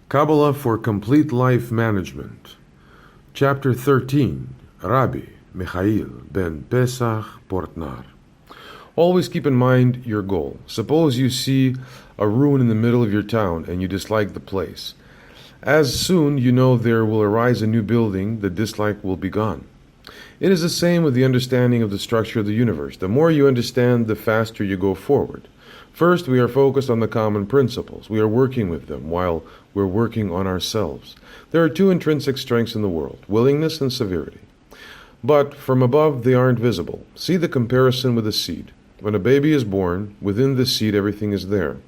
Kabbalah for Complete Life Management. Chapter 13. Rabbi, Michael-ben-Pesach, Portnaar. Always keep in mind your goal. Suppose you see a ruin in the middle of your town and you dislike the place. As soon you know there will arise a new building, the dislike will be gone. It is the same with the understanding of the structure of the universe. The more you understand, the faster you go forward. First, we are focused on the common principles. We are working with them while we're working on ourselves. There are two intrinsic strengths in the world, willingness and severity. But from above, they aren't visible. See the comparison with a seed. When a baby is born, within the seed everything is there.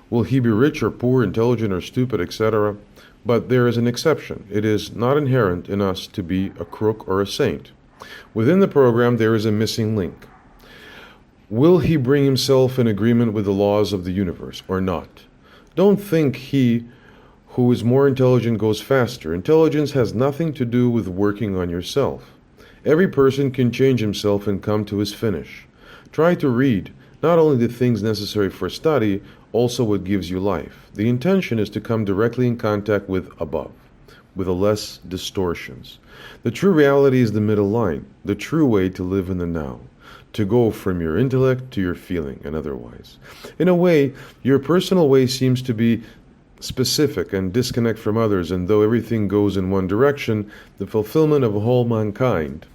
Will he be rich or poor, intelligent or stupid, etc.? But there is an exception. It is not inherent in us to be a crook or a saint. Within the program, there is a missing link. Will he bring himself in agreement with the laws of the universe or not? Don't think he who is more intelligent goes faster. Intelligence has nothing to do with working on yourself. Every person can change himself and come to his finish. Try to read not only the things necessary for study, also what gives you life. The intention is to come directly in contact with above, with less distortions. The true reality is the middle line, the true way to live in the now, to go from your intellect to your feeling and otherwise. In a way, your personal way seems to be specific and disconnect from others, and though everything goes in one direction, the fulfillment of whole mankind.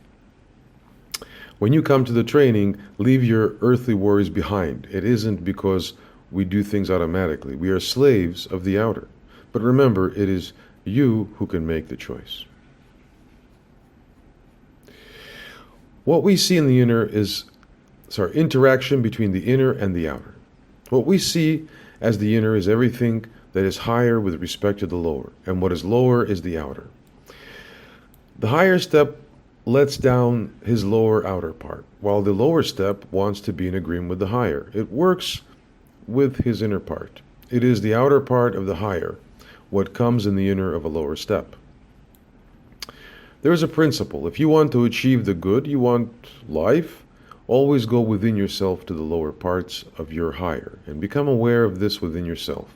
When you come to the training, leave your earthly worries behind. It isn't because we do things automatically. We are slaves of the outer. But remember, it is you who can make the choice. What we see in the inner is interaction between the inner and the outer. What we see as the inner is everything that is higher with respect to the lower, and what is lower is the outer. The higher step lets down his lower outer part, while the lower step wants to be in agreement with the higher. It works with his inner part. It is the outer part of the higher, what comes in the inner of a lower step. There is a principle. If you want to achieve the good, you want life, always go within yourself to the lower parts of your higher, and become aware of this within yourself.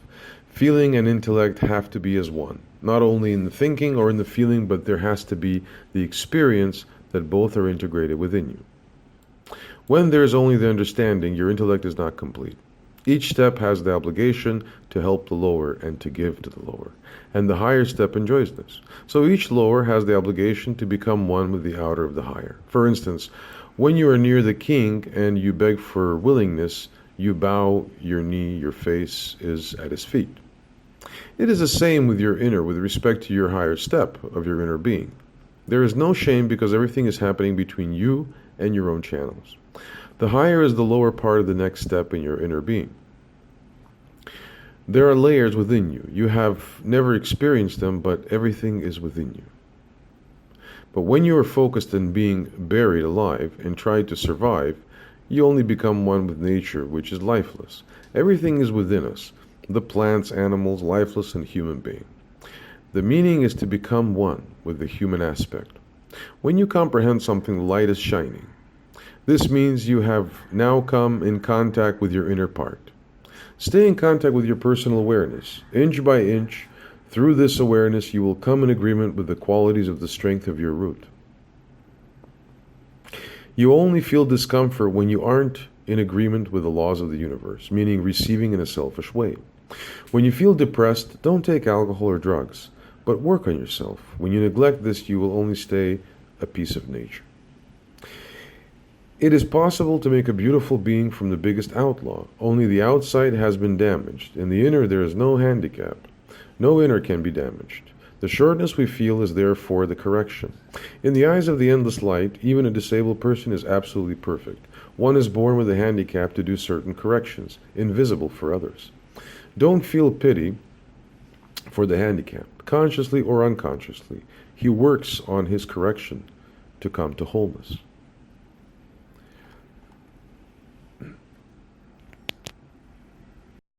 Feeling and intellect have to be as one, not only in the thinking or in the feeling, but there has to be the experience that both are integrated within you. When there is only the understanding, your intellect is not complete. Each step has the obligation to help the lower and to give to the lower, and the higher step enjoys this. So each lower has the obligation to become one with the outer of the higher. For instance, when you are near the king and you beg for willingness, you bow your knee, your face is at his feet. It is the same with your inner with respect to your higher step of your inner being. There is no shame because everything is happening between you and your own channels. The higher is the lower part of the next step in your inner being. There are layers within you. You have never experienced them, but everything is within you. But when you are focused on being buried alive and try to survive, you only become one with nature, which is lifeless. Everything is within us, the plants, animals, lifeless, and human being. The meaning is to become one with the human aspect. When you comprehend something, the light is shining. This means you have now come in contact with your inner part. Stay in contact with your personal awareness. Inch by inch, through this awareness, you will come in agreement with the qualities of the strength of your root. You only feel discomfort when you aren't in agreement with the laws of the universe, meaning receiving in a selfish way. When you feel depressed, don't take alcohol or drugs, but work on yourself. When you neglect this, you will only stay a piece of nature. It is possible to make a beautiful being from the biggest outlaw. Only the outside has been damaged. In the inner, there is no handicap. No inner can be damaged. The shortness we feel is therefore the correction. In the eyes of the endless light, even a disabled person is absolutely perfect. One is born with a handicap to do certain corrections, invisible for others. Don't feel pity for the handicap, consciously or unconsciously. He works on his correction to come to wholeness.